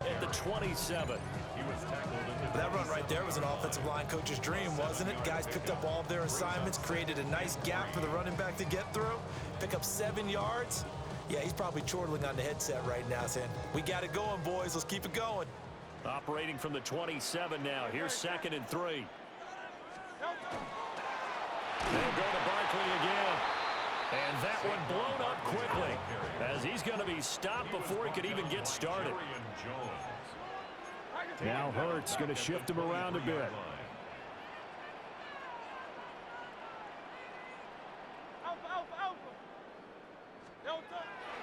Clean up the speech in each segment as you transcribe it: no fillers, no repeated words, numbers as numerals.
at the 27. That run right there was an offensive line coach's dream, wasn't it? Guys picked up all of their assignments, created a nice gap for the running back to get through, pick up 7 yards. Yeah, he's probably chortling on the headset right now saying, we got it going, boys. Let's keep it going. Operating from the 27 now. Here's 2nd and 3. They'll go to Barkley again. And that one blown up quickly as he's going to be stopped before he could even get started. Now Hurts going to shift him around a bit.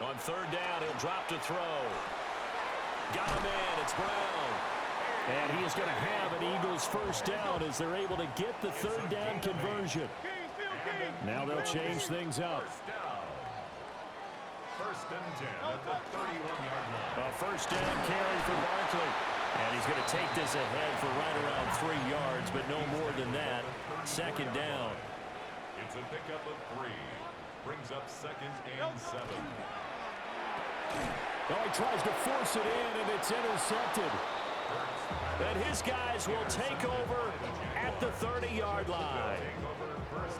On 3rd down, he'll drop to throw. Got him in. It's Brown. And he is going to have an Eagles first down as they're able to get the 3rd down conversion. Now they'll change things up. First and 10 at the 31-yard line. A first down carry for Barkley. And he's going to take this ahead for right around 3 yards, but no more than that. 2nd down. It's a pickup of 3. Brings up 2nd and 7. Oh, he tries to force it in, and it's intercepted. And his guys will take over at the 30-yard line.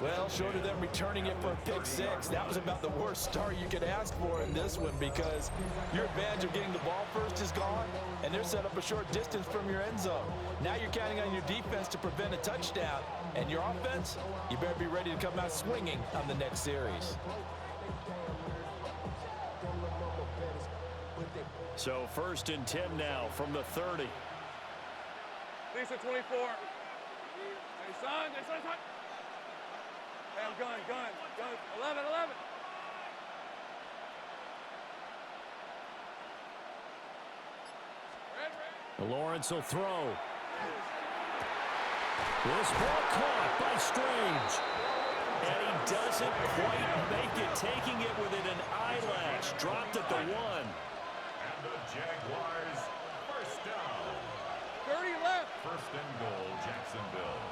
Well, short of them returning it for a pick 6, that was about the worst start you could ask for in this one because your advantage of getting the ball first is gone, and they're set up a short distance from your end zone. Now you're counting on your defense to prevent a touchdown, and your offense, you better be ready to come out swinging on the next series. So 1st and 10 now from the 30. Lisa 24. Hey, son. Hey, I'm gun. 11. Lawrence will throw. This ball caught by Strange. And he doesn't quite make it, taking it within an eyelash. Dropped at the 1. And the Jaguars first down. 30 left. First and goal, Jacksonville.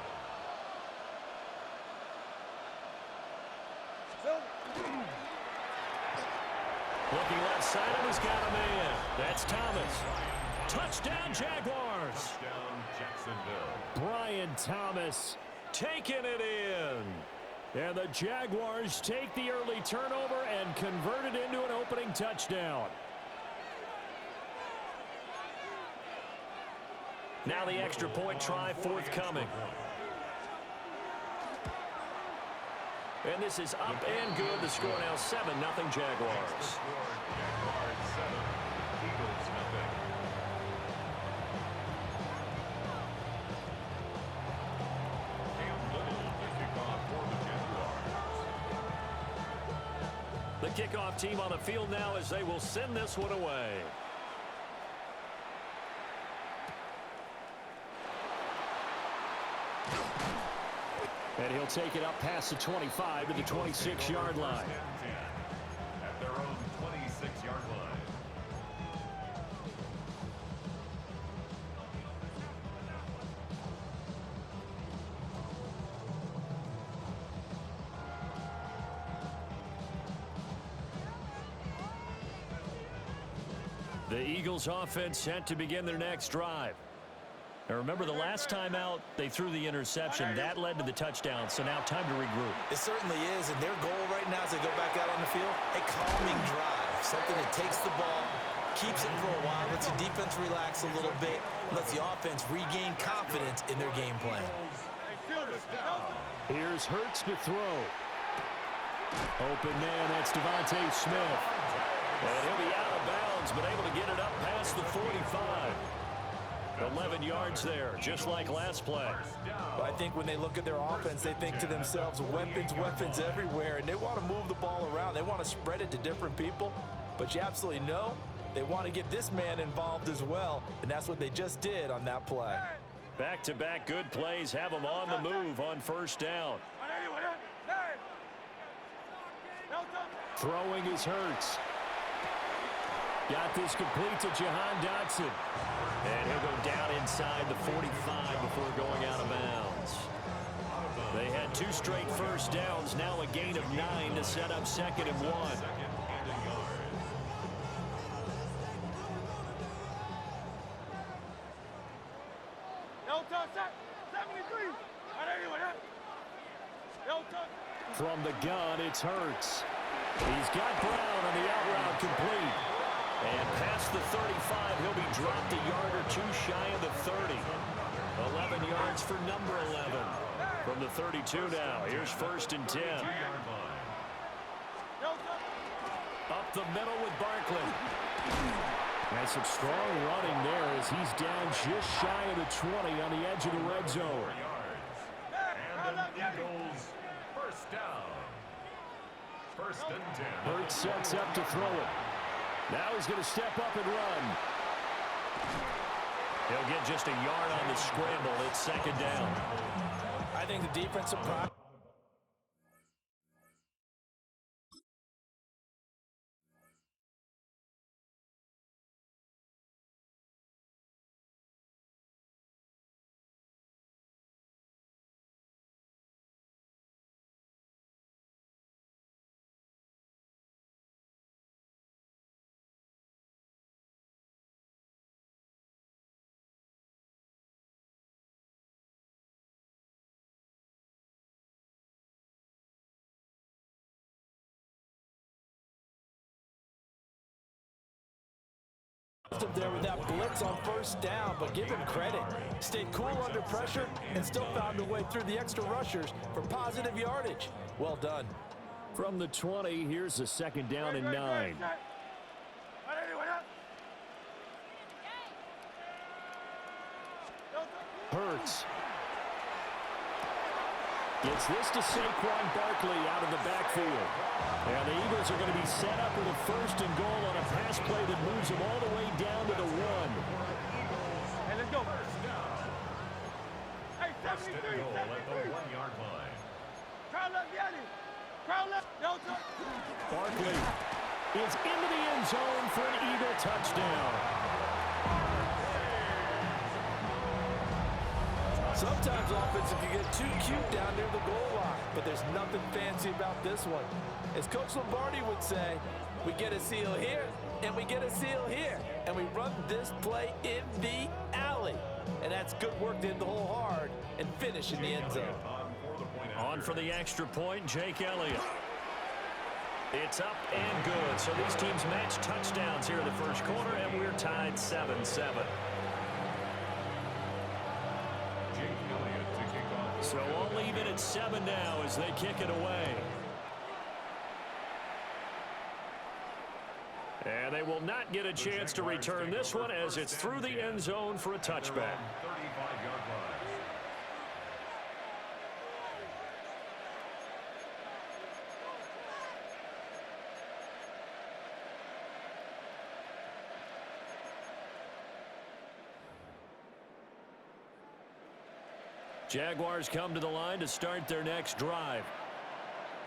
Looking left side, and he's got a man. That's Thomas. Touchdown, Jaguars. Touchdown, Jacksonville. Brian Thomas taking it in. And the Jaguars take the early turnover and convert it into an opening touchdown. Now the extra point try forthcoming. And this is up and good. The score now 7-0 Jaguars. Jaguars 7, Eagles 0. Cam Little, the kickoff for the Jaguars. The kickoff team on the field now as they will send this one away. And he'll take it up past the 25 to the 26-yard line. At their own 26-yard line. The Eagles offense set to begin their next drive. Now remember, the last time out, they threw the interception. That led to the touchdown, so now time to regroup. It certainly is, and their goal right now as they go back out on the field, a calming drive, something that takes the ball, keeps it for a while, lets the defense relax a little bit, lets the offense regain confidence in their game plan. Here's Hurts to throw. Open man, that's Devontae Smith. And he'll be out of bounds, but able to get it up past the 45. 11 yards there, just like last play. Well, I think when they look at their offense, they think to themselves, weapons everywhere, and they want to move the ball around. They want to spread it to different people, but you absolutely know they want to get this man involved as well, and that's what they just did on that play. Back-to-back good plays have them on the move on first down. Throwing is Hurts. Got this complete to Jahan Dotson. And he'll go down inside the 45 before going out of bounds. They had 2 straight first downs, now a gain of 9 to set up 2nd and 1. From the gun, it's Hurts. He's got Brown on the out route complete. And past the 35, he'll be dropped a yard or two shy of the 30. 11 yards for number 11. From the 32 now, here's 1st and 10. Up the middle with Barkley. And some strong running there as he's down just shy of the 20 on the edge of the red zone. And the Eagles, first down. 1st and 10. Hurts sets up to throw it. Now he's going to step up and run. He'll get just a yard on the scramble. It's 2nd down. I think the defensive prop. There with that blitz on 1st down, but give him credit. Stayed cool under pressure and still found a way through the extra rushers for positive yardage. Well done. From the 20, here's a 2nd down and 9. Hurts gets this to Saquon Barkley out of the backfield. And the Eagles are going to be set up with a 1st and goal on a pass play that moves them all the way down to the 1. Hey, let's go. Hey, 1st and goal at the 1-yard line. Crowd left, Yanni. Crowd left. Barkley is into the end zone for an Eagle touchdown. Sometimes offense can get too cute down near the goal line, but there's nothing fancy about this one. As Coach Lombardi would say, we get a seal here, and we get a seal here, and we run this play in the alley. And that's good work to hit the hole hard and finish in the end zone. On for the extra point, Jake Elliott. It's up and good. So these teams match touchdowns here in the 1st quarter, and we're tied 7-7. So all even at 7 now as they kick it away. And they will not get a chance to return this one as it's through the end zone for a touchback. 35-yard line. Jaguars come to the line to start their next drive.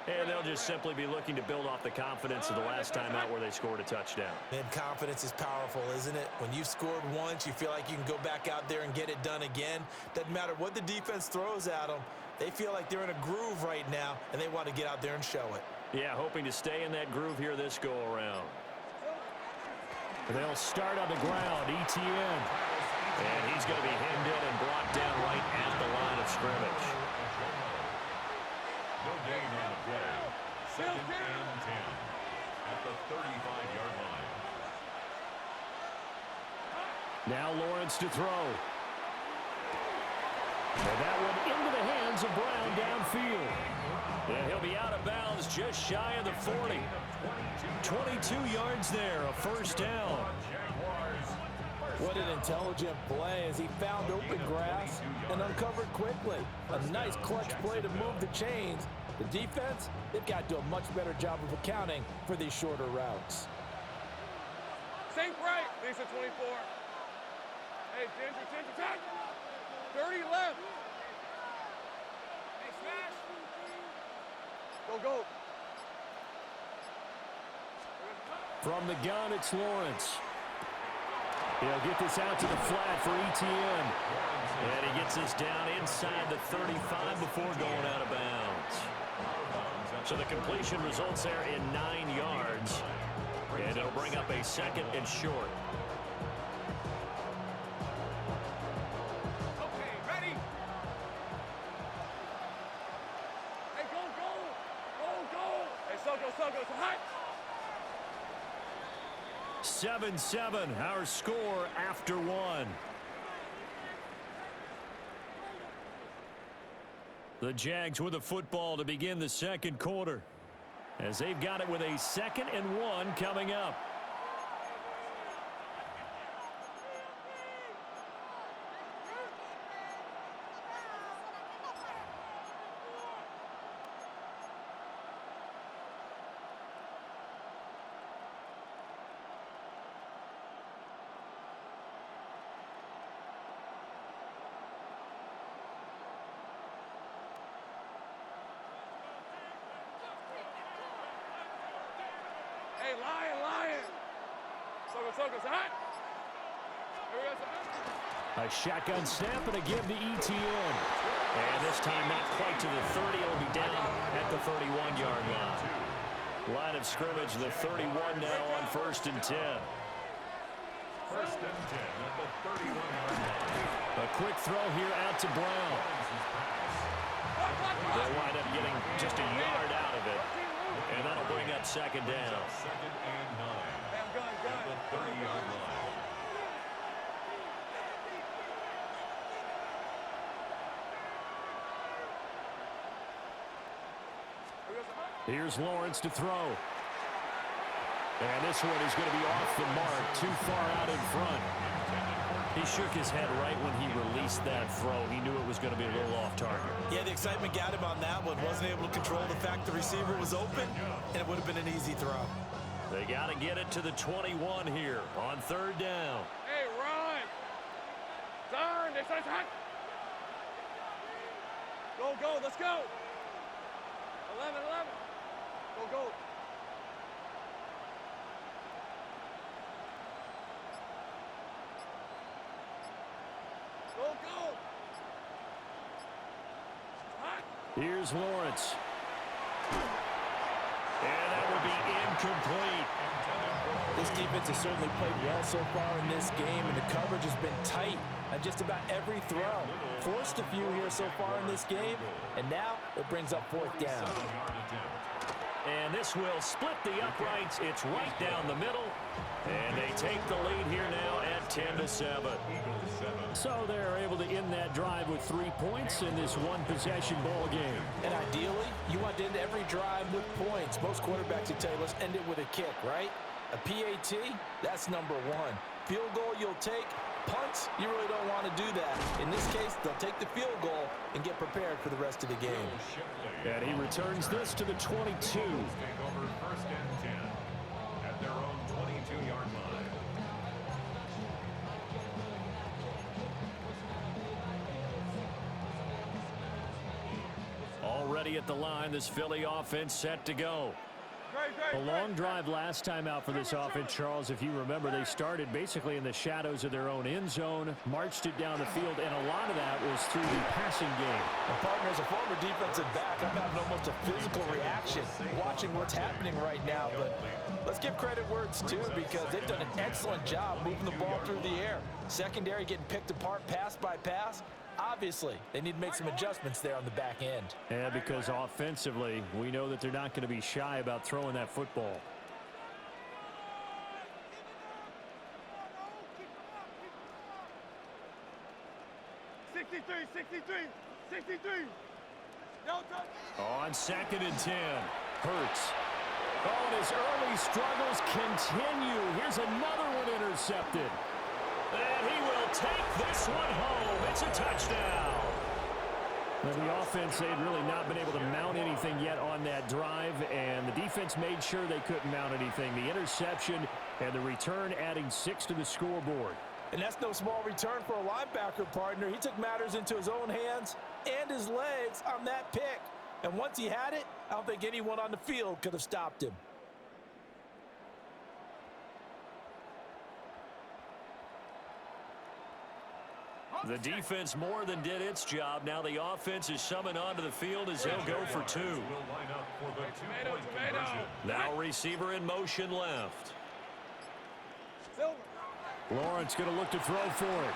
And they'll just simply be looking to build off the confidence of the last time out where they scored a touchdown. And confidence is powerful, isn't it? When you've scored once, you feel like you can go back out there and get it done again. Doesn't matter what the defense throws at them. They feel like they're in a groove right now, and they want to get out there and show it. Yeah, hoping to stay in that groove here this go-around. They'll start on the ground, ETN. And he's going to be hemmed in and blocked down right at the line of scrimmage. No gain on the play. 2nd and 10 at the 35-yard line. Now Lawrence to throw. And that one into the hands of Brown downfield. And he'll be out of bounds just shy of the 40. 22 yards there, a 1st down. What an intelligent play as he found open grass and uncovered quickly. A nice clutch play to move the chains. The defense, they've got to do a much better job of accounting for these shorter routes. Sink right. Lisa 24. Hey, Ginger, attack. 30 left. Hey, smash. Go. From the gun, it's Lawrence. He'll get this out to the flat for ETN. And he gets this down inside the 35 before going out of bounds. So the completion results there in 9 yards. And it'll bring up a 2nd and short. Okay, ready? 7-7, our score after one. The Jags with the football to begin the second quarter, as they've got it with a 2nd and 1 coming up. Hey, lion. Soka, hot. Here we go, A shotgun snap and a give to ETN. And this time not quite to the 30. It'll be down at the 31-yard line. Line of scrimmage, the 31 now on 1st and 10. 1st and 10 at the 31-yard line. A quick throw here out to Brown. They'll wind up getting just a yard out of it. And that'll bring up 2nd down. 2nd and 9 at the 30-yard line. Here's Lawrence to throw. And this one is going to be off the mark, too far out in front. He shook his head right when he released that throw. He knew it was going to be a little off target. Yeah, the excitement got him on that one. Wasn't able to control the fact the receiver was open, and it would have been an easy throw. They got to get it to the 21 here on 3rd down. Hey, run. Turn. They say hot. Go. Let's go. 11. Go. Go. Hot. Here's Lawrence. And that will be incomplete. This defense has certainly played well so far in this game, and the coverage has been tight on just about every throw. Forced a few here so far in this game, and now it brings up 4th down. And this will split the uprights. It's right down the middle. And they take the lead here now at 10-7. So they're able to end that drive with 3 points in this one-possession ball game. And ideally, you want to end every drive with points. Most quarterbacks would tell you, let's end it with a kick, right? A PAT, that's number 1. Field goal you'll take. Punts, you really don't want to do that. In this case, they'll take the field goal and get prepared for the rest of the game. And he returns this to the 22. Take over 1st and 10 at their own 22-yard line. Already at the line, this Philly offense set to go. A long drive last time out for this offense, Charles. If you remember, they started basically in the shadows of their own end zone, marched it down the field, and a lot of that was through the passing game. Partner, as a former defensive back, I'm having almost a physical reaction watching what's happening right now. But let's give credit where it's due, because they've done an excellent job moving the ball through the air. Secondary getting picked apart pass by pass. Obviously, they need to make some adjustments there on the back end. Yeah, because offensively, we know that they're not going to be shy about throwing that football. On 2nd and 10, Hurts. Oh, and his early struggles continue. Here's another one intercepted. And he will take this one home. It's a touchdown. Now, the offense, they had really not been able to mount anything yet on that drive, and the defense made sure they couldn't mount anything. The interception and the return adding 6 to the scoreboard. And that's no small return for a linebacker, partner. He took matters into his own hands and his legs on that pick. And once he had it, I don't think anyone on the field could have stopped him. The defense more than did its job. Now the offense is summoned onto the field as they'll go for 2. Now receiver in motion left. Lawrence going to look to throw for it.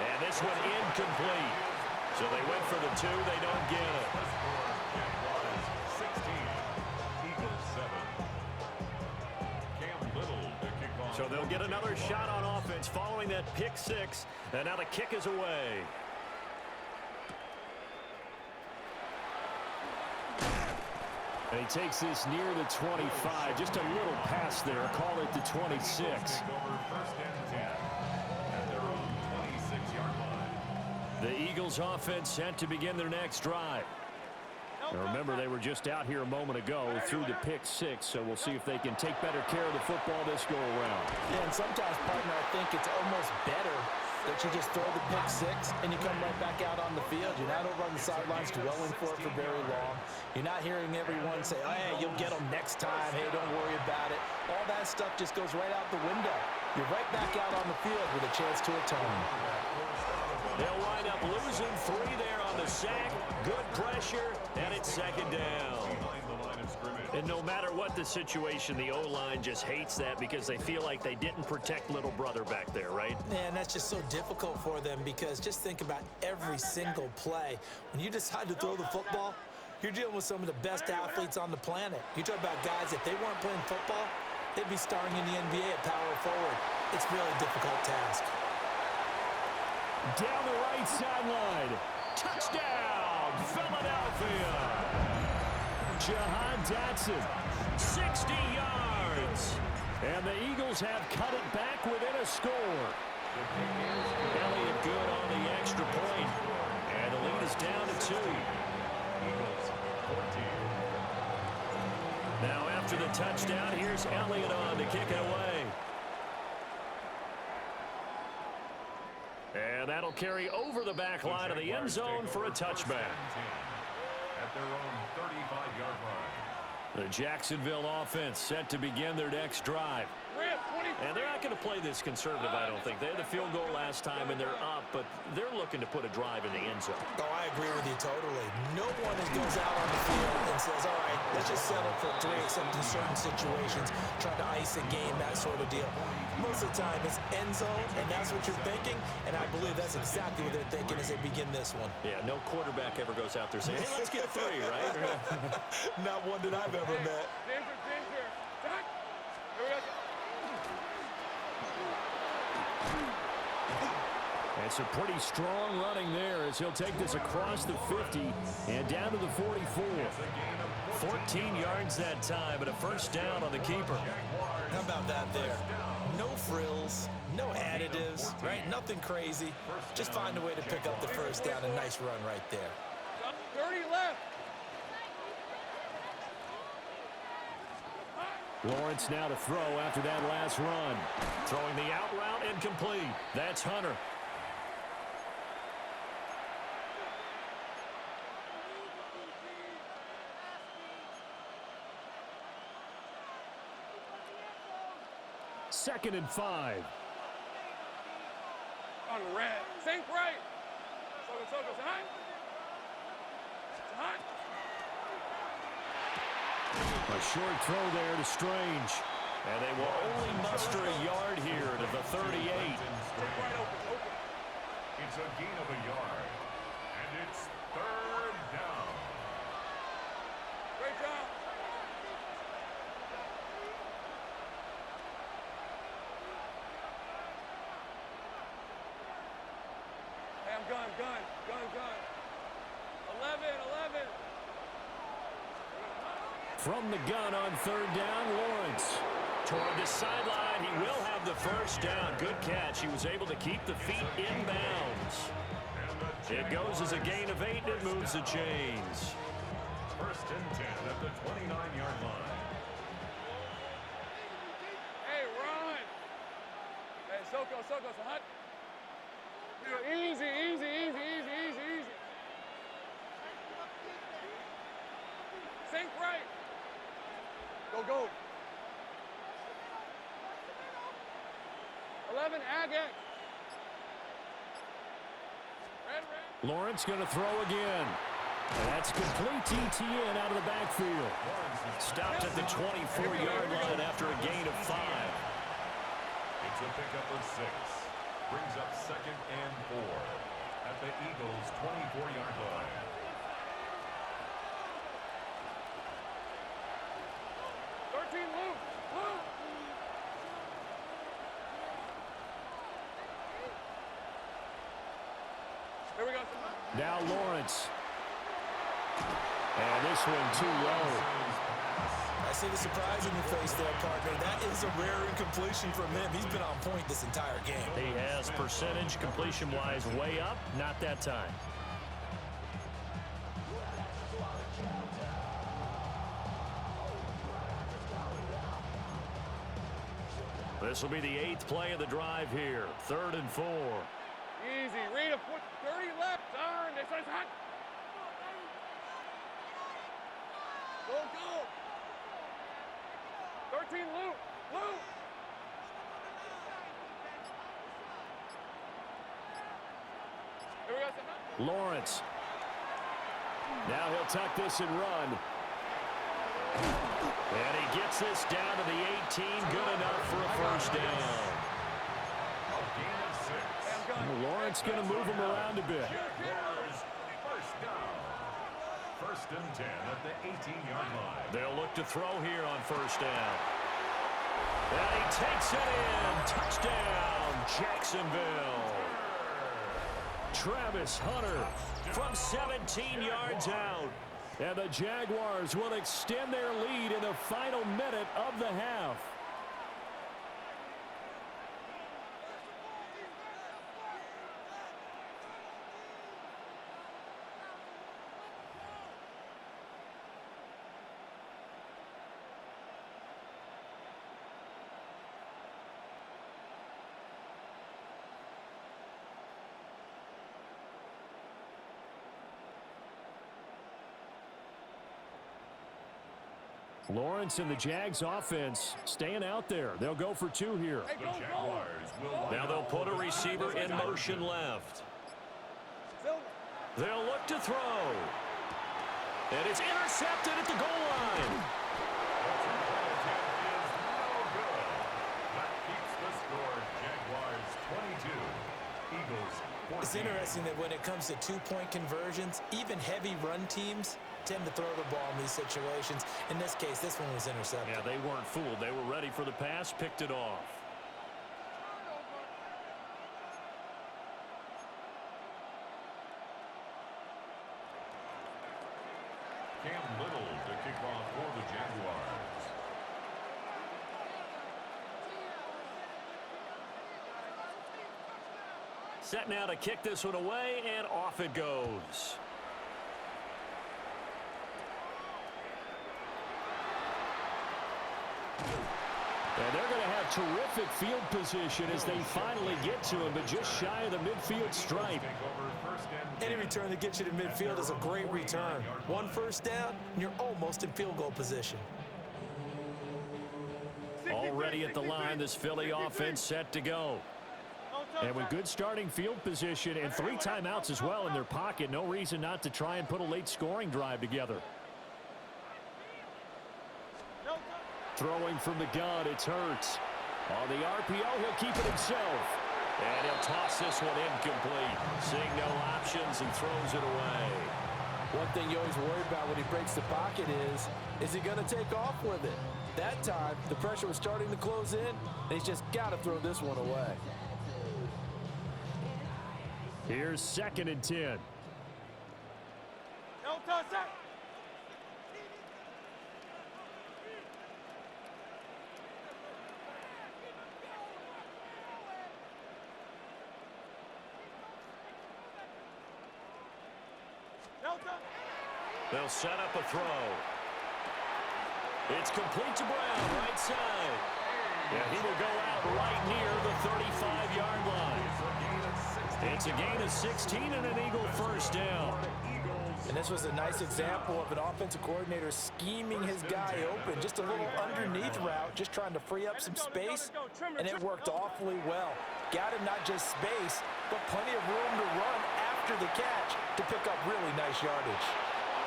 And this one incomplete. So they went for the 2. They don't get it. 16, Eagles 7. Cam Little picking get another shot on offense following that pick six. And now the kick is away. And he takes this near the 25. Just a little pass there. Call it the 26. First and 10 at their own 26-yard line. The Eagles offense set to begin their next drive. Now remember, they were just out here a moment ago through the pick six, so we'll see if they can take better care of the football this go-around. Yeah, and sometimes, partner, I think it's almost better that you just throw the pick six and you come right back out on the field. You're not over on the sidelines dwelling for it for very long. You're not hearing everyone say, oh, hey, you'll get them next time. Hey, don't worry about it. All that stuff just goes right out the window. You're right back out on the field with a chance to atone. They'll wind up losing 3 there on the sack. Good pressure, and it's second down. And no matter what the situation, the O-line just hates that because they feel like they didn't protect little brother back there, right? Man, that's just so difficult for them because just think about every single play. When you decide to throw the football, you're dealing with some of the best athletes on the planet. You talk about guys, if they weren't playing football, they'd be starring in the NBA at power forward. It's a really difficult task. Down the right sideline. Touchdown, Philadelphia. Jahan Dotson, 60 yards. And the Eagles have cut it back within a score. Elliott good on the extra point. And the lead is down to 2. Eagles 14. Now after the touchdown, here's Elliott on to kick it away. And that'll carry over the back line of the end zone for a touchback. At their own 35-yard line. The Jacksonville offense set to begin their next drive. And they're not going to play this conservative, I don't think. They had the field goal last time, and they're up, but they're looking to put a drive in the end zone. Oh, I agree with you totally. No one goes out on the field and says, all right, let's just settle for 3, except in certain situations, trying to ice a game, that sort of deal. Most of the time, it's end zone, and that's what you're thinking, and I believe that's exactly what they're thinking as they begin this one. Yeah, no quarterback ever goes out there saying, hey, let's get 3, right? Not one that I've ever met. Danger. Back. Here we go. It's a pretty strong running there as he'll take this across the 50 and down to the 44. 14 yards that time, but a first down on the keeper. How about that there? No frills, no additives, right? Nothing crazy. Just find a way to pick up the first down. A nice run right there. 30 left. Lawrence now to throw after that last run. Throwing the out route incomplete. That's Hunter. Second and 5. On red. Sink right. Sogo. Hot. A short throw there to Strange. And they will only muster a yard here to the 38. Right open. It's a gain of a yard. And it's third down. Great job. Hey, I'm gun. 11. From the gun on third down, Lawrence. Toward the sideline, he will have the first down. Good catch. He was able to keep the feet in bounds. It goes as a gain of 8, and it moves the chains. First and 10 at the 29-yard line. Hey, run. Hey, Soko, so hot. Easy. Sink right. Go. 11, Agate. Red. Lawrence going to throw again. And that's complete TTN out of the backfield. Stopped at the 24-yard line after a gain of 5. It's a pickup of 6. Brings up second and 4 at the Eagles' 24-yard line. we go. Now Lawrence. And this one too low. I see the surprise in your face there, partner. That is a rare incompletion from him. He's been on point this entire game. He has percentage completion-wise way up. Not that time. This will be the 8th play of the drive here. 3rd and 4. Easy. Read a foot. 30 left. Turn. This is hot. Go, go. 13 loop. Loop. Here we go. Lawrence. Now he'll tuck this and run. And he gets this down to the 18. Good enough for a first down. Lawrence going to move him around a bit. First down. 1st and 10 at the 18-yard line. They'll look to throw here on first down. And he takes it in. Touchdown, Jacksonville. Travis Hunter from 17 yards out. And the Jaguars will extend their lead in the final minute of the half. Lawrence and the Jags offense staying out there. They'll go for 2 here. The Jaguars will Now they'll put a receiver in motion left. They'll look to throw. And it's intercepted at the goal line. That keeps the score. Jaguars 22. Eagles 14. It's interesting that when it comes to 2-point conversions, even heavy run teams tend to throw the ball in these situations. In this case, this one was intercepted. Yeah, they weren't fooled. They were ready for the pass, picked it off. Cam Little to kick off for the Jaguars. Set now to kick this one away, and off it goes. And they're going to have terrific field position as they finally get to him, but just shy of the midfield stripe. Any return that gets you to midfield is a great return. 1 first down, and you're almost in field goal position. Already at the line, this Philly offense set to go. And with good starting field position and 3 timeouts as well in their pocket, no reason not to try and put a late scoring drive together. Throwing from the gun, it's Hurts. On the RPO, he'll keep it himself. And he'll toss this one incomplete. Seeing no options and throws it away. One thing you always worry about when he breaks the pocket is he going to take off with it? That time, the pressure was starting to close in, and he's just got to throw this one away. Here's 2nd and 10. No touch that. They'll set up a throw. It's complete to Brown, right side. And he will go out right near the 35-yard line. It's a gain of 16 and an Eagle first down. And this was a nice example of an offensive coordinator scheming his guy open. Just a little underneath route, just trying to free up some space, and it worked awfully well. Got him not just space, but plenty of room to run after the catch to pick up really nice yardage.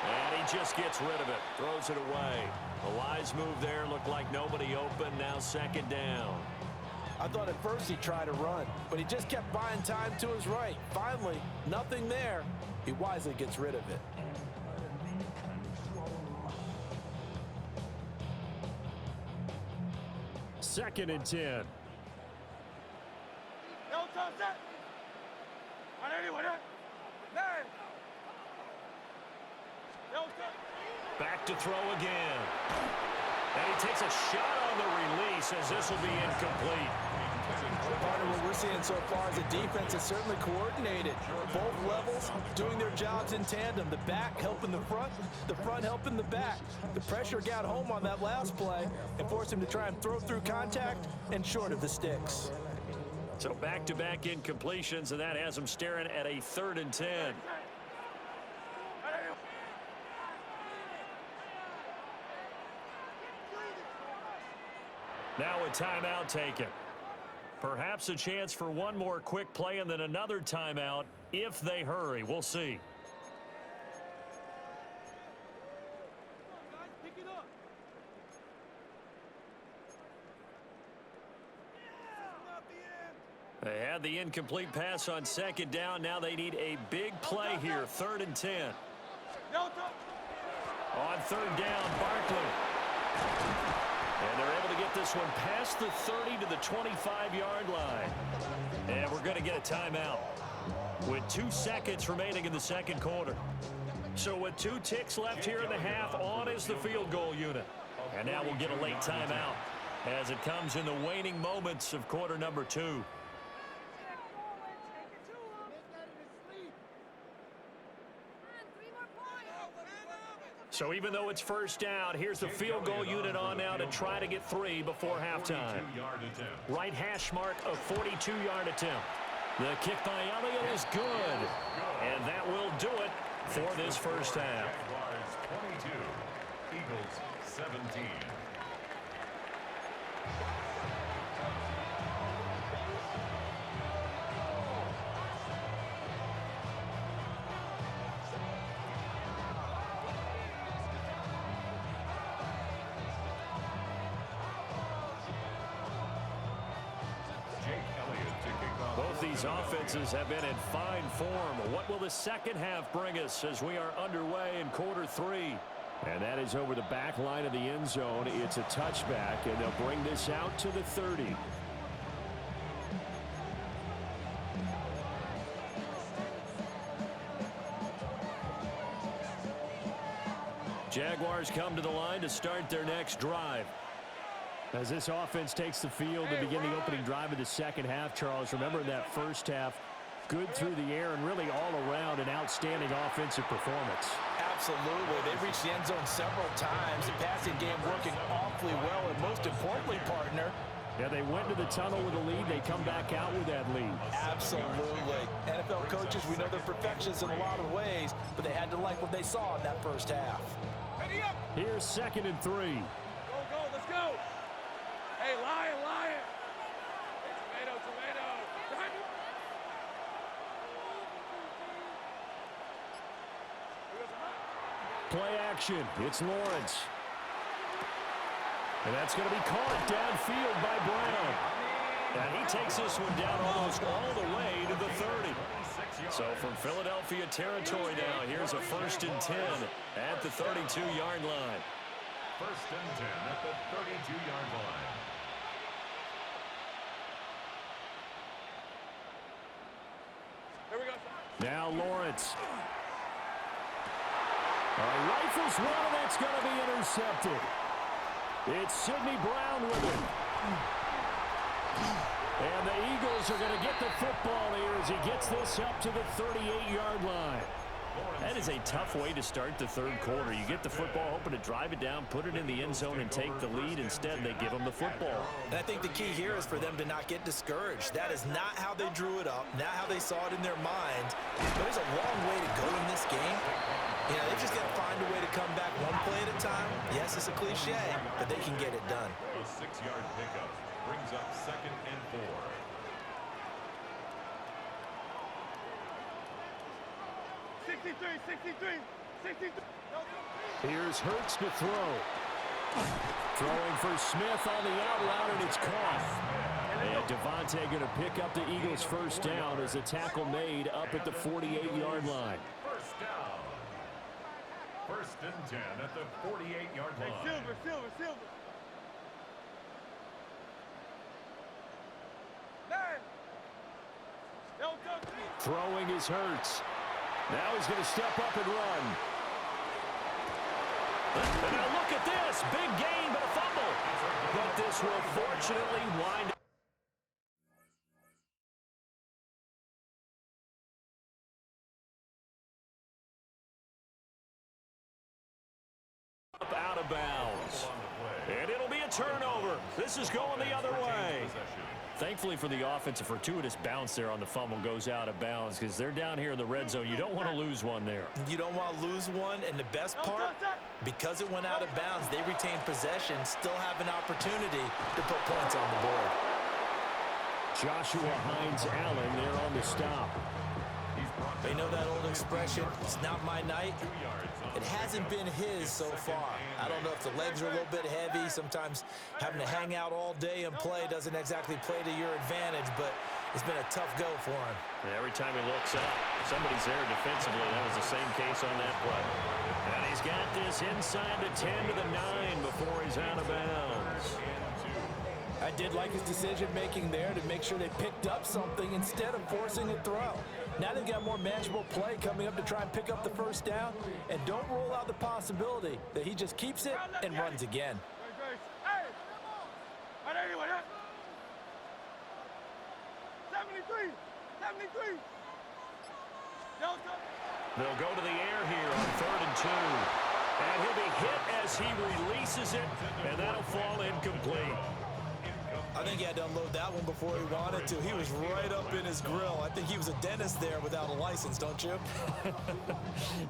And he just gets rid of it, throws it away. The wise move there, looked like nobody open, now 2nd down. I thought at first he'd try to run, but he just kept buying time to his right. Finally, nothing there. He wisely gets rid of it. Second and 10. No touch that. On anyone. Back to throw again. And he takes a shot on the release as this will be incomplete. Part of what we're seeing so far is the defense is certainly coordinated. Both levels doing their jobs in tandem. The back helping the front helping the back. The pressure got home on that last play and forced him to try and throw through contact and short of the sticks. So back-to-back incompletions, and that has him staring at a 3rd and 10. Now a timeout taken. Perhaps a chance for one more quick play and then another timeout if they hurry. We'll see. They had the incomplete pass on 2nd down. Now they need a big play here. 3rd and 10. On 3rd down, Barkley. And they're able to get this one past the 30 to the 25-yard line. And we're going to get a timeout with 2 seconds remaining in the 2nd quarter. So with 2 ticks left here in the half, on is the field goal unit. And now we'll get a late timeout as it comes in the waning moments of quarter number 2. So even though it's 1st down, here's the field goal unit on now to try to get 3 before halftime. Right hash mark, a 42-yard attempt. The kick by Elliott is good. And that will do it for this first half. Jaguars 22, Eagles 17. These offenses have been in fine form. What will the second half bring us as we are underway in quarter 3? And that is over the back line of the end zone. It's a touchback, and they'll bring this out to the 30. Jaguars come to the line to start their next drive. As this offense takes the field to begin the opening drive of the second half, Charles, remember in that first half, good through the air and really all around an outstanding offensive performance. Absolutely. They've reached the end zone several times. The passing game working awfully well, and most importantly, partner, yeah, they went to the tunnel with a lead. They come back out with that lead. Absolutely. NFL coaches, we know they're perfectionists in a lot of ways, but they had to like what they saw in that first half. Here's 2nd and 3. Go, let's go. Hey, lion. Hey, tomato. Play action. It's Lawrence. And that's going to be caught downfield by Brown. And he takes this one down almost all the way to the 30. So from Philadelphia territory now, here's a 1st and 10 at the 32-yard line. 1st and 10 at the 32-yard line. Here we go. Now Lawrence. Rifles one, and that's going to be intercepted. It's Sidney Brown with it. And the Eagles are going to get the football here as he gets this up to the 38-yard line. That is a tough way to start the 3rd quarter. You get the football, hoping to drive it down, put it in the end zone, and take the lead. Instead, they give them the football. And I think the key here is for them to not get discouraged. That is not how they drew it up, not how they saw it in their mind. But there's a long way to go in this game. You know, they just got to find a way to come back one play at a time. Yes, it's a cliche, but they can get it done. A 6-yard pickup brings up 2nd and 4. Here's Hurts to throw. Throwing for Smith on the out route, and it's caught. And Devontae going to pick up the Eagles' 1st down as the tackle made up at the 48-yard line. 1st down. 1st and 10 at the 48-yard line. Hey, Silver. Throwing is Hurts. Now he's going to step up and run. And now look at this. Big gain, but a fumble. But this will fortunately wind up out of bounds. And it'll be a turnover. This is going the other way. Thankfully for the offense, a fortuitous bounce there on the fumble goes out of bounds because they're down here in the red zone. You don't want to lose one there. You don't want to lose one, and the best part, because it went out of bounds, they retain possession, still have an opportunity to put points on the board. Joshua Hines-Allen there on the stop. They know that old expression, it's not my night. It hasn't been his so far. I don't know if the legs are a little bit heavy. Sometimes having to hang out all day and play doesn't exactly play to your advantage, but it's been a tough go for him. And every time he looks up, somebody's there defensively. That was the same case on that play. And he's got this inside the 10 to the 9 before he's out of bounds. I did like his decision-making there to make sure they picked up something instead of forcing a throw. Now they've got more manageable play coming up to try and pick up the first down, and don't rule out the possibility that he just keeps it and runs again. Hey! 73! 73! Delta! They'll go to the air here on 3rd and 2. And he'll be hit as he releases it, and that'll fall incomplete. I think he had to unload that one before he wanted to. He was right up in his grill. I think he was a dentist there without a license, don't you?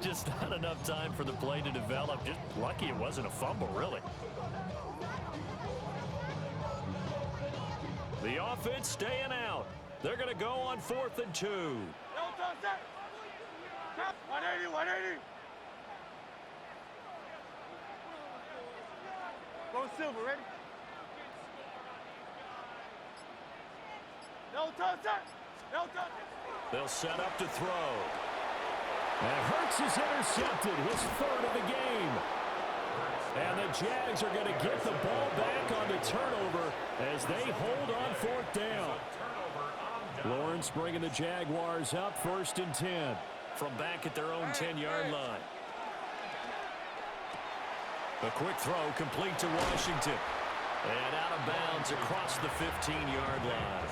Just not enough time for the play to develop. Just lucky it wasn't a fumble, really. The offense staying out. They're going to go on 4th and 2. 180, 180. Go Silver, ready? No touch. No touch. They'll set up to throw. And Hurts is intercepted, his 3rd of the game. And the Jags are going to get the ball back on the turnover as they hold on 4th down. Lawrence bringing the Jaguars up 1st and 10 from back at their own 10-yard line. A quick throw complete to Washington. And out of bounds across the 15-yard line.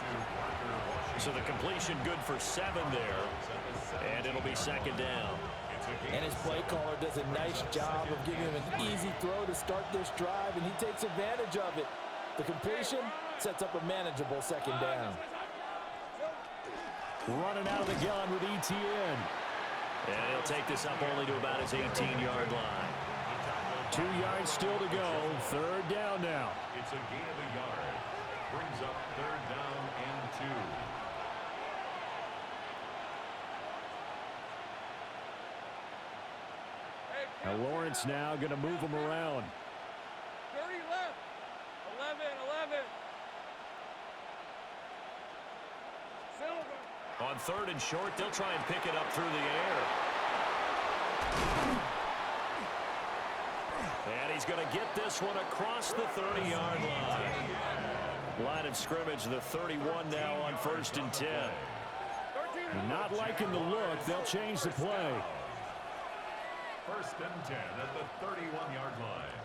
So the completion good for 7 there. And it'll be 2nd down. And his play caller does a nice job of giving him an easy throw to start this drive, and he takes advantage of it. The completion sets up a manageable 2nd down. Running out of the gun with ETN. And he'll take this up only to about his 18-yard line. 2 yards still to go. 3rd down now. It's a gain of a yard. Brings up 3rd down and 2. Now Lawrence now going to move him around. 30 left. 11. Silver. On 3rd and short, they'll try and pick it up through the air. And he's going to get this one across the 30-yard line. Line of scrimmage, the 31 now on 1st and 10. Not liking the look. They'll change the play. 1st and 10 at the 31-yard line.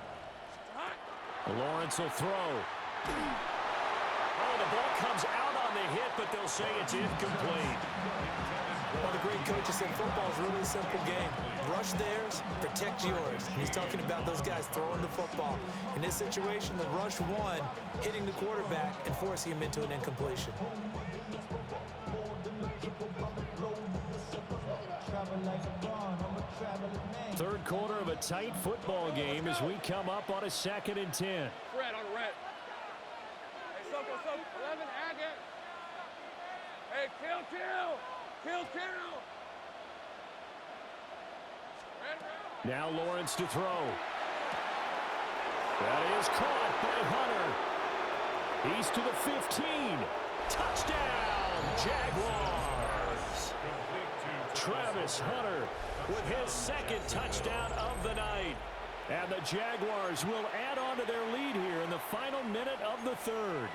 Lawrence will throw. Oh, the ball comes out on the hit, but they'll say it's incomplete. One of the great coaches said football is really a simple game. Rush theirs, protect yours. And he's talking about those guys throwing the football. In this situation, the rush one, hitting the quarterback and forcing him into an incompletion. Third quarter of a tight football game as we come up on a 2nd and 10. Red on red. Hey, Soko. 11, Agate. Hey, kill. Red. Now Lawrence to throw. That is caught by Hunter. He's to the 15. Touchdown, Jaguars. Travis Hunter with his 2nd touchdown of the night. And the Jaguars will add on to their lead here in the final minute of the 3rd.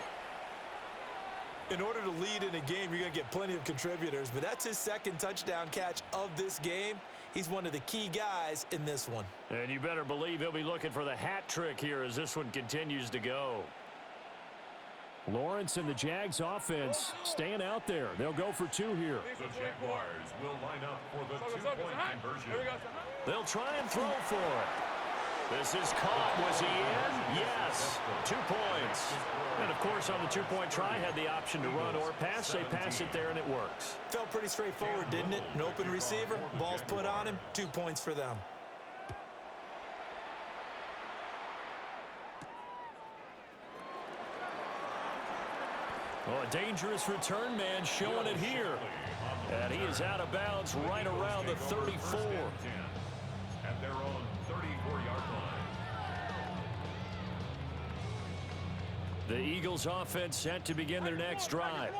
In order to lead in a game, you're going to get plenty of contributors, but that's his second touchdown catch of this game. He's one of the key guys in this one. And you better believe he'll be looking for the hat trick here as this one continues to go. Lawrence and the Jags offense staying out there. They'll go for 2 here. The Jaguars will line up for the two-point conversion. They'll try and throw for it. This is caught. Was he in? Yes. 2 points. And, of course, on the 2-point try, had the option to run or pass. They pass it there, and it works. Felt pretty straightforward, didn't it? An open receiver, ball's put on him, 2 points for them. Oh, a dangerous return man showing it here. And he is out of bounds right around the 34. At their own 34-yard line. The Eagles offense set to begin their next drive.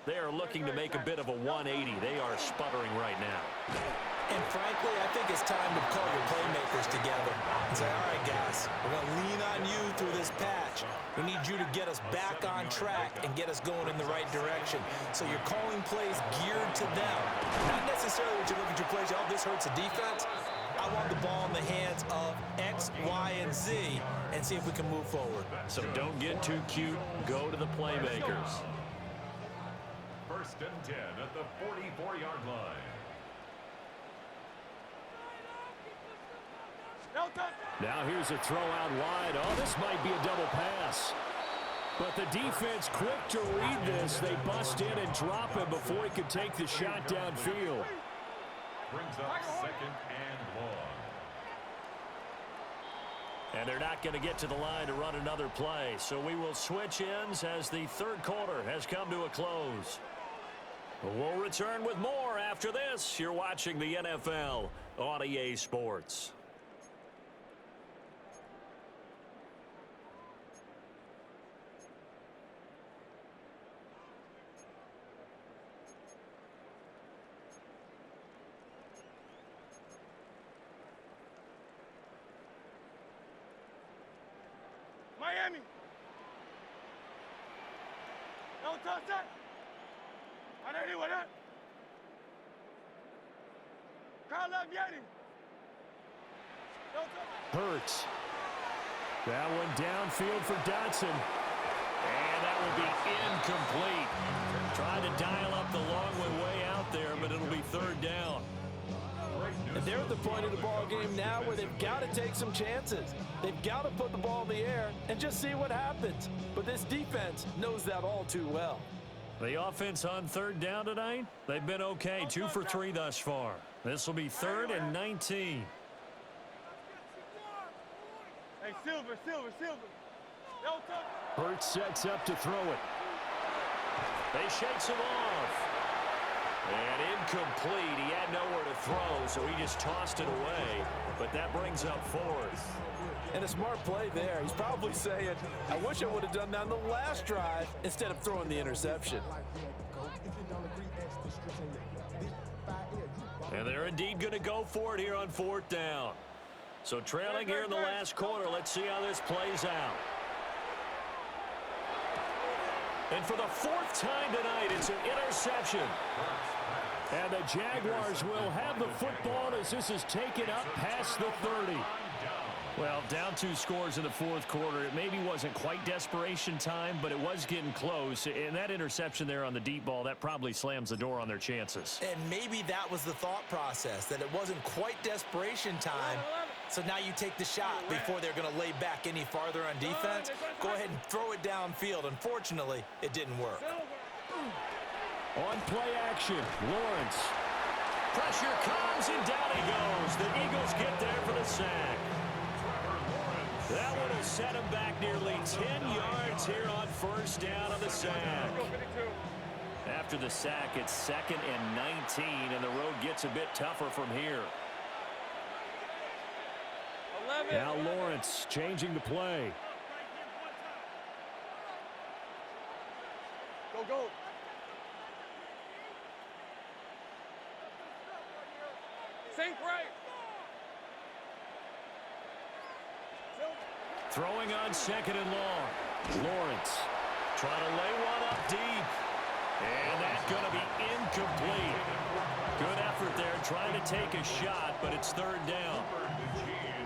They are looking to make a bit of a 180. They are sputtering right now. And frankly, I think it's time to call your playmakers together and say, all right, guys, we're going to lean on you through this patch. We need you to get us back on track and get us going in the right direction. So you're calling plays geared to them. Not necessarily what you look at your plays, oh, this hurts the defense. I want the ball in the hands of X, Y, and Z and see if we can move forward. So don't get too cute. Go to the playmakers. 1st and 10 at the 44-yard line. Now here's a throw out wide. Oh, this might be a double pass. But the defense quick to read this. They bust in and drop him before he could take the shot downfield. Brings up 2nd and long. And they're not going to get to the line to run another play. So we will switch ends as the 3rd quarter has come to a close. We'll return with more after this. You're watching the NFL on EA Sports. Miami. No touch that. I know you with that. Carl Vianney. No touch. Hurts. That one downfield for Dotson. And that will be incomplete. Trying to dial up the long way out there, but it'll be 3rd down. And they're at the point of the ball game now where they've got to take some chances. They've got to put the ball in the air and just see what happens. But this defense knows that all too well. The offense on 3rd down tonight, they've been okay. 2 for 3 thus far. This will be 3rd and 19. Hey, Silver. No touch. Hurts sets up to throw it. They shakes him off. And incomplete. He had nowhere to throw, so he just tossed it away. But that brings up 4th. And a smart play there. He's probably saying, I wish I would have done that on the last drive instead of throwing the interception. And they're indeed going to go for it here on 4th down. So trailing here in the last quarter, let's see how this plays out. And for the 4th time tonight, it's an interception. And the Jaguars will have the football as this is taken up past the 30. Well, down 2 scores in the 4th quarter. It maybe wasn't quite desperation time, but it was getting close. And that interception there on the deep ball, that probably slams the door on their chances. And maybe that was the thought process, that it wasn't quite desperation time. So now you take the shot before they're going to lay back any farther on defense. Go ahead and throw it downfield. Unfortunately, it didn't work. On play action, Lawrence. Pressure comes and down he goes. The Eagles get there for the sack. That one will set him back nearly 10 yards here on 1st down on the sack. After the sack, it's 2nd and 19, and the road gets a bit tougher from here. Now Lawrence changing the play. Go. Sink right. Throwing on 2nd and long. Lawrence Trying to lay one up deep. And that's going to be incomplete. Good effort there trying to take a shot, but it's third down.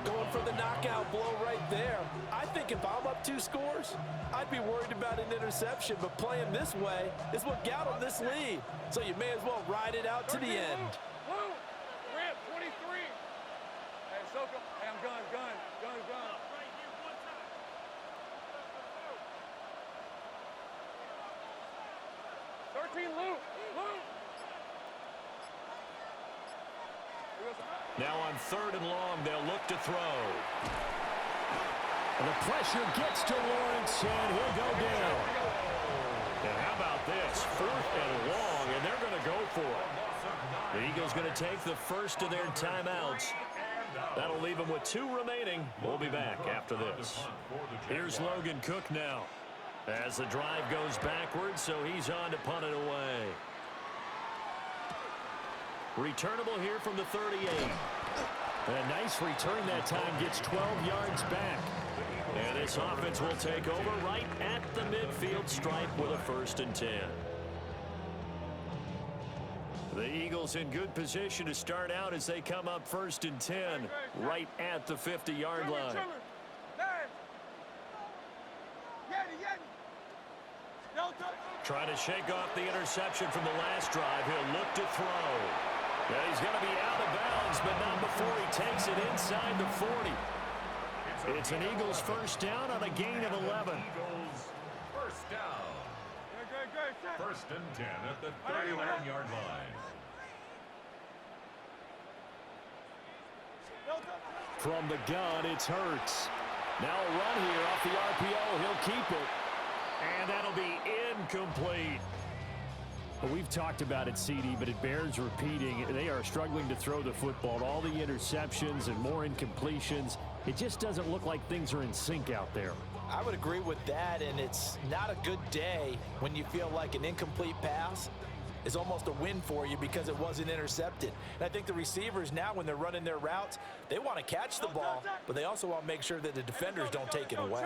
Going for the knockout blow right there. I think if I'm up 2 scores, I'd be worried about an interception, but playing this way is what got them this lead. So you may as well ride it out to the end. Blue, Grant, 23. Hey, Soko. Hey, I'm gun. 13, Luke. Now on third and long, they'll look to throw. And the pressure gets to Lawrence, and he'll go down. And how about this? 4th and long, and they're going to go for it. The Eagles going to take the first of their timeouts. That'll leave them with 2 remaining. We'll be back after this. Here's Logan Cook now as the drive goes backwards, so he's on to punt it away. Returnable here from the 38. And a nice return that time, gets 12 yards back. And this offense will take over right at the midfield stripe with a 1st and 10. The Eagles in good position to start out as they come up 1st and 10 right at the 50-yard line. Trying to shake off the interception from the last drive. He'll look to throw. And he's going to be out of bounds, but not before he takes it inside the 40. It's an Eagles first down on a gain of 11. Eagles first down. 1st and 10 at the 31-yard line. From the gun, it's Hurts. Now a run here off the RPO. He'll keep it. And that'll be incomplete. We've talked about it, CD, but it bears repeating. They are struggling to throw the football. All the interceptions and more incompletions. It just doesn't look like things are in sync out there. I would agree with that, and it's not a good day when you feel like an incomplete pass is almost a win for you because it wasn't intercepted. And I think the receivers now, when they're running their routes, they want to catch the ball, but they also want to make sure that the defenders don't take it away.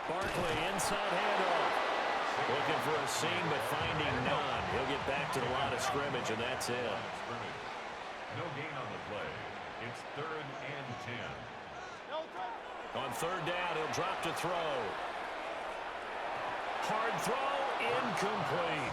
Barkley inside handoff. Looking for a seam, but finding none. He'll get back to the line of scrimmage, and that's it. No gain on the play. It's 3rd and 10. On 3rd down, he'll drop to throw. Hard throw, incomplete.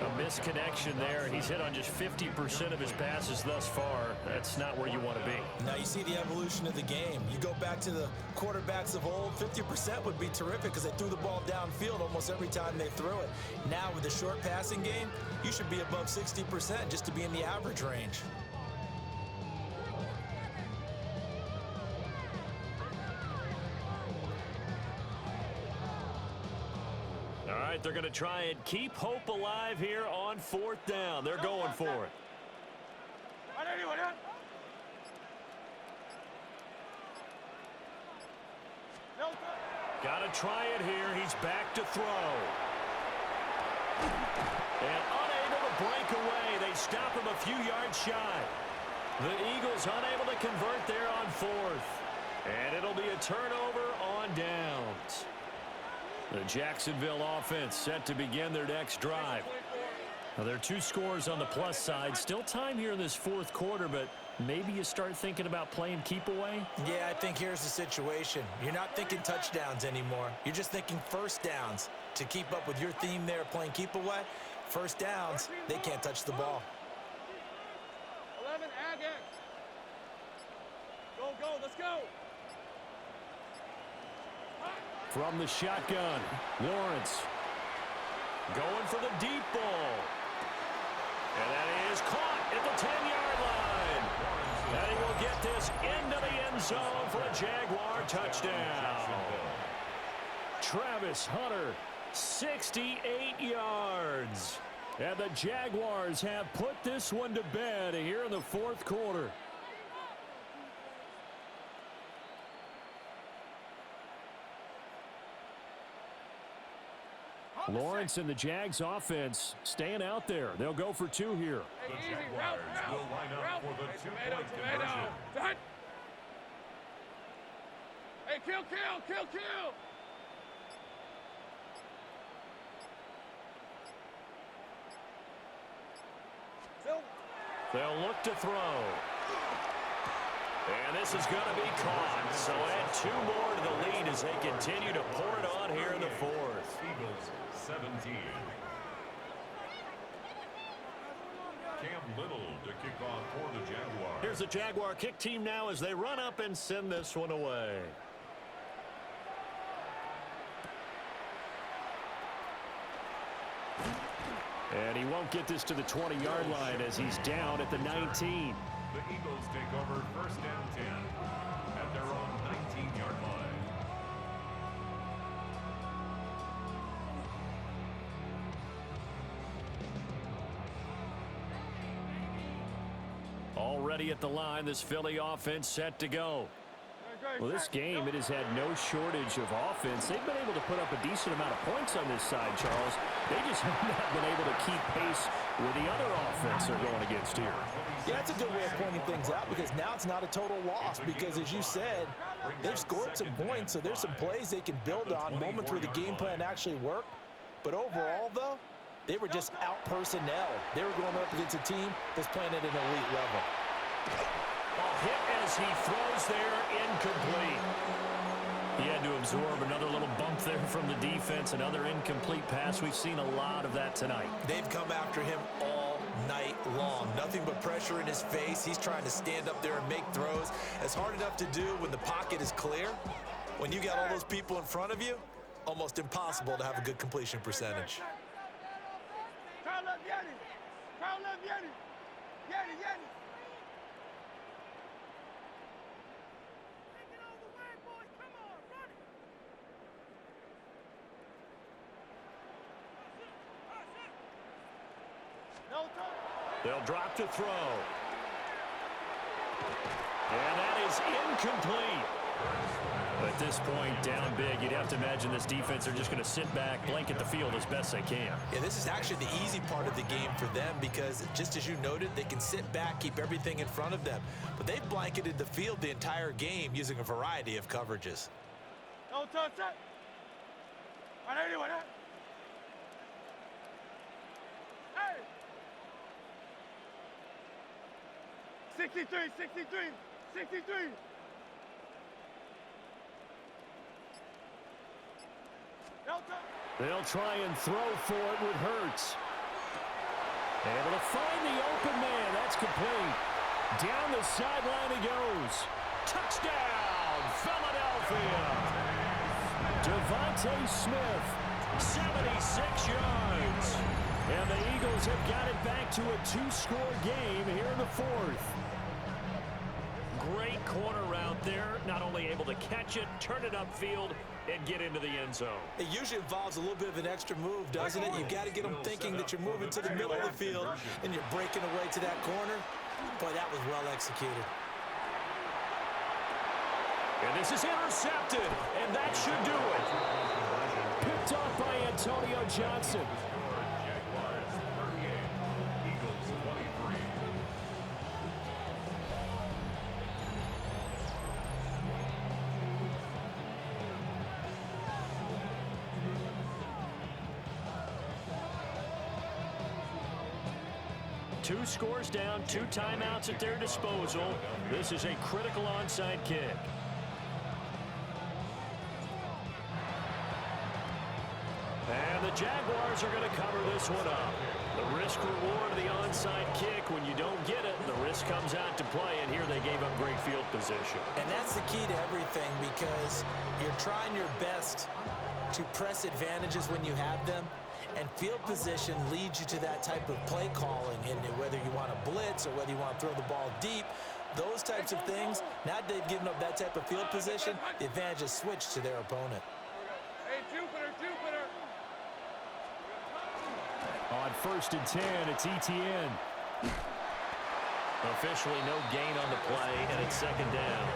A misconnection there. He's hit on just 50% of his passes thus far. That's not where you want to be. Now you see the evolution of the game. You go back to the quarterbacks of old, 50% would be terrific because they threw the ball downfield almost every time they threw it. Now with the short passing game, you should be above 60% just to be in the average range. All right, they're going to try and keep hope alive here on 4th down. They're going for it. Got to try it here. He's back to throw. And unable to break away. They stop him a few yards shy. The Eagles unable to convert there on 4th. And it'll be a turnover on downs. The Jacksonville offense set to begin their next drive. Now, there are 2 scores on the plus side. Still time here in this 4th quarter, but maybe you start thinking about playing keep away? Yeah, I think here's the situation. You're not thinking touchdowns anymore. You're just thinking first downs. To keep up with your theme there, playing keep away, first downs, they can't touch the ball. 11, Agate. Go, let's go. From the shotgun, Lawrence. Going for the deep ball. And that is caught at the 10-yard line. And he will get this into the end zone for a Jaguar touchdown. Travis Hunter, 68 yards. And the Jaguars have put this one to bed here in the 4th quarter. Lawrence and the Jags offense staying out there. They'll go for 2 here. The Jaguars will line up for the 2-point conversion. Hey, kill, kill, kill, kill. They'll look to throw. And this is going to be caught. So add 2 more to the lead as they continue to pour it on here in the 4th. Eagles 17. Cam Little to kick off for the Jaguars. Here's the Jaguar kick team now as they run up and send this one away. And he won't get this to the 20-yard line as he's down at the 19. The Eagles take over 1st and 10 at their own 19-yard line. Already at the line, this Philly offense set to go. Well, this game, it has had no shortage of offense. They've been able to put up a decent amount of points on this side, Charles. They just have not been able to keep pace with the other offense they're going against here. Yeah, that's a good way of pointing things out because now it's not a total loss because, as you said, they've scored some points, so there's some plays they can build on, moments where the game plan actually worked. But overall, though, they were just out-personnel. They were going up against a team that's playing at an elite level. Ball hit as he throws there, incomplete. He had to absorb another little bump there from the defense, another incomplete pass. We've seen a lot of that tonight. They've come after him all night long. Nothing but pressure in his face. He's trying to stand up there and make throws. It's hard enough to do when the pocket is clear. When you got all those people in front of you, almost impossible to have a good completion percentage. Turn left, Yeti. Turn left, Yeti. Yeti, Yeti. They'll drop to throw. And that is incomplete. At this point, down big, you'd have to imagine this defense are just going to sit back, blanket the field as best they can. Yeah, this is actually the easy part of the game for them because, just as you noted, they can sit back, keep everything in front of them. But they've blanketed the field the entire game using a variety of coverages. No touch it. Anyway, hey. 63, 63, 63. They'll try and throw for it with Hurts. Able to find the open man. That's complete. Down the sideline he goes. Touchdown, Philadelphia. Devontae Smith, 76 yards. And the Eagles have got it back to a 2-score game here in the 4th. Great corner route there. Not only able to catch it, turn it upfield, and get into the end zone. It usually involves a little bit of an extra move, doesn't it? You've got to get them thinking that you're moving to the middle of the field and you're breaking away to that corner. Boy, that was well executed. And this is intercepted, and that should do it. Picked off by Antonio Johnson. Jaguars 38, Eagles 23. Two scores down, 2 timeouts at their disposal. This is a critical onside kick. And the Jaguars are going to cover this one up. The risk reward of the onside kick, when you don't get it, the risk comes out to play, and here they gave up great field position. And that's the key to everything because you're trying your best to press advantages when you have them. And field position leads you to that type of play calling, and whether you want to blitz or whether you want to throw the ball deep, those types of things. Now that they've given up that type of field position, the advantage is switched to their opponent. Hey, Jupiter, Jupiter. On 1st and 10, it's ETN. Officially no gain on the play, and it's 2nd down.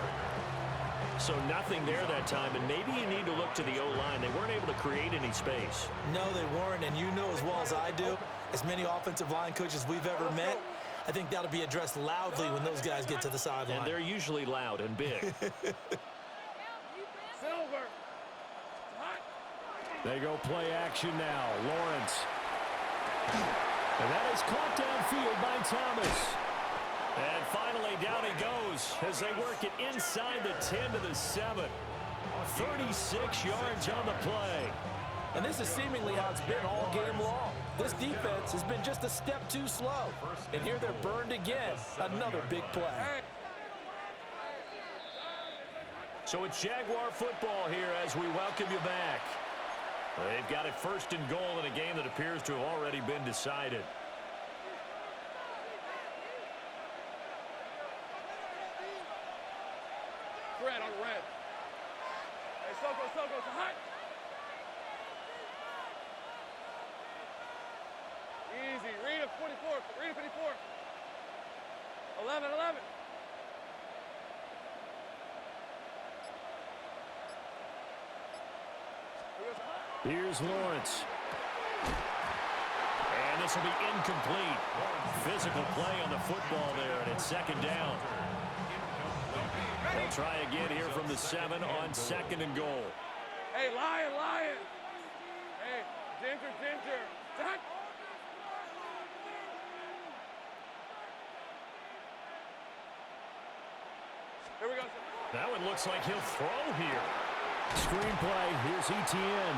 So nothing there that time, and maybe you need to look to the O-line. They weren't able to create any space. No, they weren't, and you know as well as I do, as many offensive line coaches we've ever met, I think that'll be addressed loudly when those guys get to the sideline. And they're usually loud and big. They go play action now. Lawrence. And that is caught downfield by Thomas. And finally, down he goes as they work it inside the 10 to the 7. 36 yards on the play. And this is seemingly how it's been all game long. This defense has been just a step too slow. And here they're burned again. Another big play. So it's Jaguar football here as we welcome you back. They've got it first and goal in a game that appears to have already been decided. Red on red. Hey, Soko, it's hot. Easy. Read a 44. Read a 54. 11. Here's Lawrence. And this will be incomplete. Physical play on the football there, and it's second down. They'll try again here from the 7 on second and goal. Hey, Lion. Hey, Ginger. Zach. Here we go. That one looks like he'll throw here. Screenplay. Here's ETN.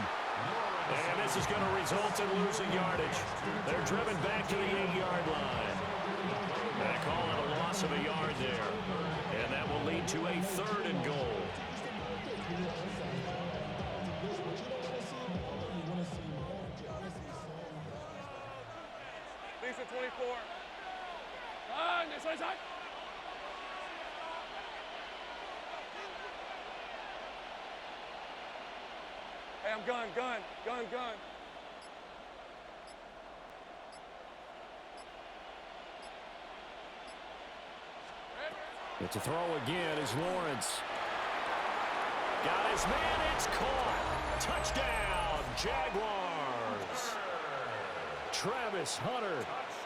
And this is going to result in losing yardage. They're driven back to the 8-yard line. They call it a loss of a yard there. And that will lead to a 3rd and goal. Lisa 24. This way, side. Hey, I'm gun. But to throw again is Lawrence. Got his man, it's caught. Touchdown, Jaguars. Travis Hunter.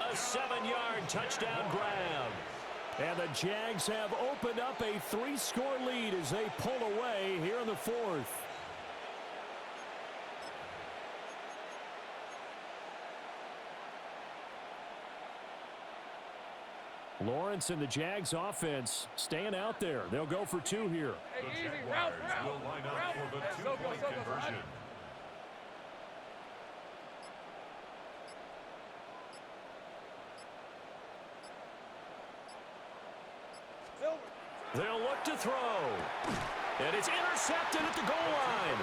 A 7-yard touchdown grab. And the Jags have opened up a 3-score lead as they pull away here in the 4th. Lawrence and the Jags offense staying out there. They'll go for 2 here. The Jaguars will line up for the 2-point conversion. They'll look to throw. And it's intercepted at the goal line.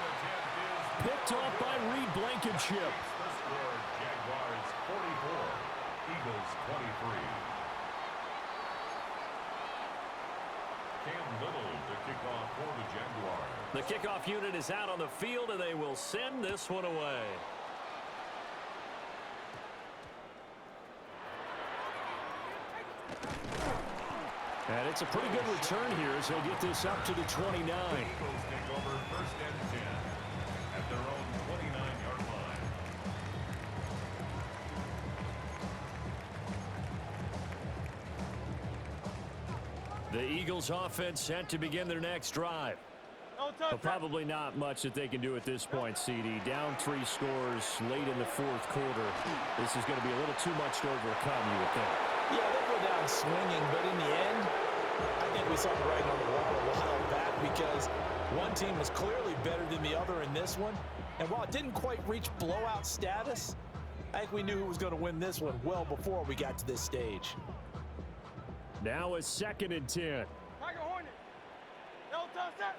Picked off by Reed Blankenship. The score, Jaguars 44, Eagles 23. Cam Little to kick off for the Jaguars. The kickoff unit is out on the field, and they will send this one away. And it's a pretty good return here as they get this up to the 29. The Eagles take over first and 10 at their own 29-yard line. The Eagles offense set to begin their next drive. But probably not much that they can do at this point, CD. Down 3 scores late in the 4th quarter. This is going to be a little too much to overcome, you would think. Yeah, they'll go down swinging, but in the end, I think we saw the writing on the wall a while back because one team was clearly better than the other in this one. And while it didn't quite reach blowout status, I think we knew who was going to win this one well before we got to this stage. Now a 2nd and 10. Tiger Hornet. No touch that.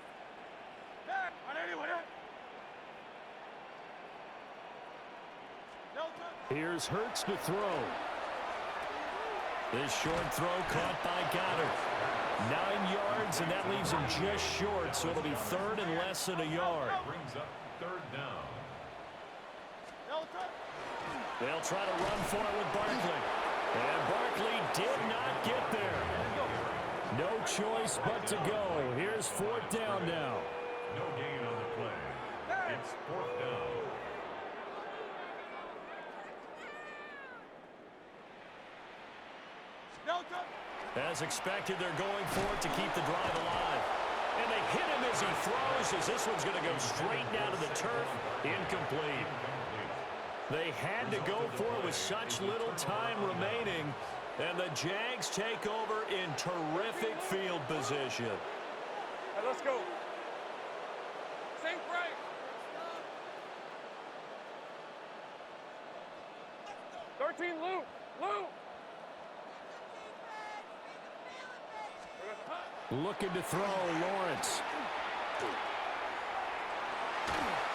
Here's Hurts to throw. This short throw caught by Goddard. 9 yards, and that leaves him just short, so it'll be 3rd and less than a yard. Brings up 3rd down. They'll try to run for it with Barkley. And Barkley did not get there. No choice but to go. Here's 4th down now. No gain on the play. It's 4th down. As expected, they're going for it to keep the drive alive. And they hit him as he throws, as this one's going to go straight down to the turf. Incomplete. They had to go for it with such little time remaining, and the Jags take over in terrific field position. Hey, let's go. Sink right. Loop. Looking to throw, Lawrence.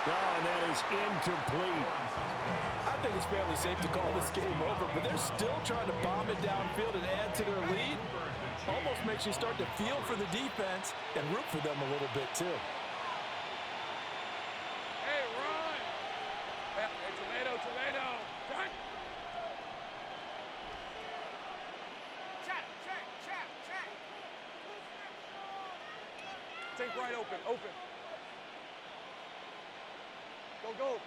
Oh, and that is incomplete. I think it's fairly safe to call this game over, but they're still trying to bomb it downfield and add to their lead. Almost makes you start to feel for the defense and root for them a little bit, too. Hey, run. Hey, tomato. Check. Sink right open. Go.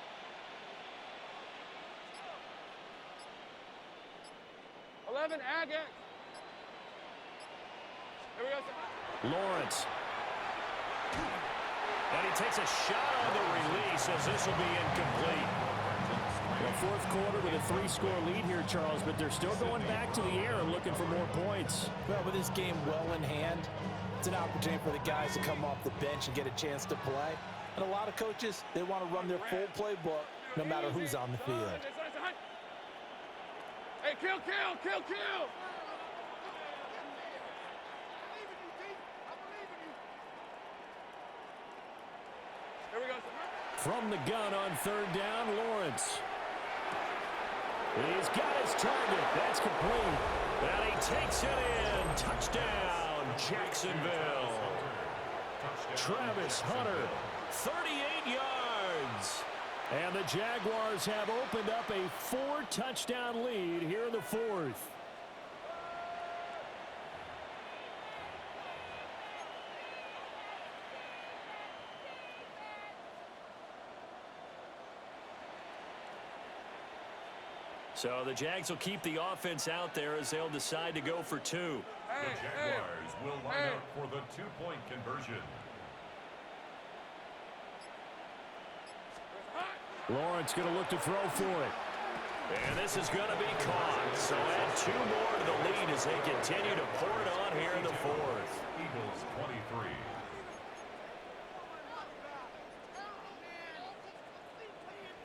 Agate. Here we go. Lawrence. And he takes a shot on the release, as this will be incomplete. Well, fourth quarter with a 3-score lead here, Charles, but they're still going back to the air and looking for more points. Well, with this game well in hand, it's an opportunity for the guys to come off the bench and get a chance to play. And a lot of coaches, they want to run their full playbook no matter who's on the field. Hey, kill. Here we go. From the gun on third down, Lawrence. He's got his target. That's complete. And he takes it in. Touchdown, Jacksonville. Travis Hunter, 38 yards. And the Jaguars have opened up a 4-touchdown lead here in the fourth. So the Jags will keep the offense out there as they'll decide to go for 2. The Jaguars will line up for the 2-point conversion. Lawrence going to look to throw for it. And this is going to be caught. So add 2 more to the lead as they continue to pour it on here in the fourth. Eagles 23.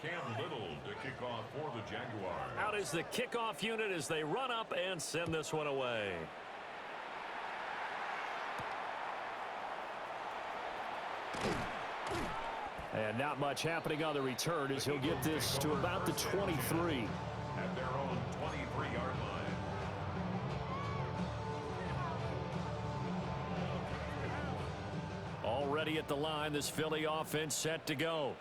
Cam Little to kick off for the Jaguars. Out is the kickoff unit as they run up and send this one away. And not much happening on the return as he'll get this to about the 23. At their own 23-yard line. Already at the line, this Philly offense set to go.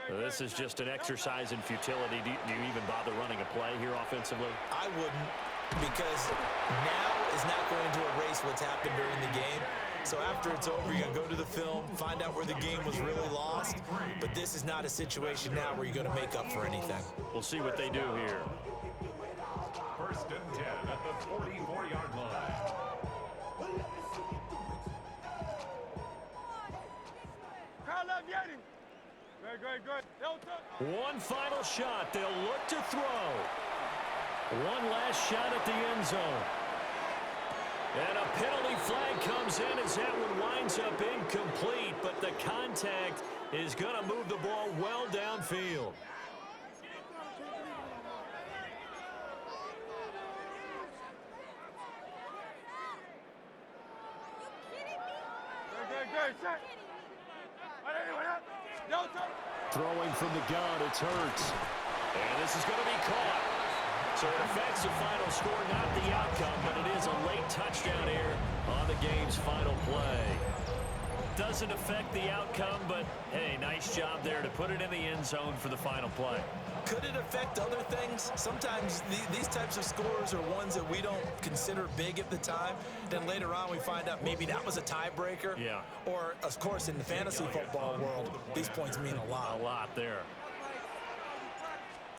This is just an exercise in futility. Do you even bother running a play here offensively? I wouldn't, because now is not going to erase what's happened during the game. So after it's over, you're going to go to the film, find out where the game was really lost. But this is not a situation now where you're going to make up for anything. We'll see what they do here. 1st and 10 at the 44-yard line. Carl up, Yeti. Good. One final shot. They'll look to throw. One last shot at the end zone. And a penalty flag comes in as that one winds up incomplete, but the contact is going to move the ball well downfield. Good. Throwing from the gun, it's Hurts. And this is going to be caught. So it affects the final score, not the outcome, but it is a late touchdown here on the game's final play. Doesn't affect the outcome, but hey, nice job there to put it in the end zone for the final play. Could it affect other things? Sometimes these types of scores are ones that we don't consider big at the time. Then later on we find out maybe that was a tiebreaker. Yeah. Or, of course, in the fantasy football world, these points mean a lot. A lot there.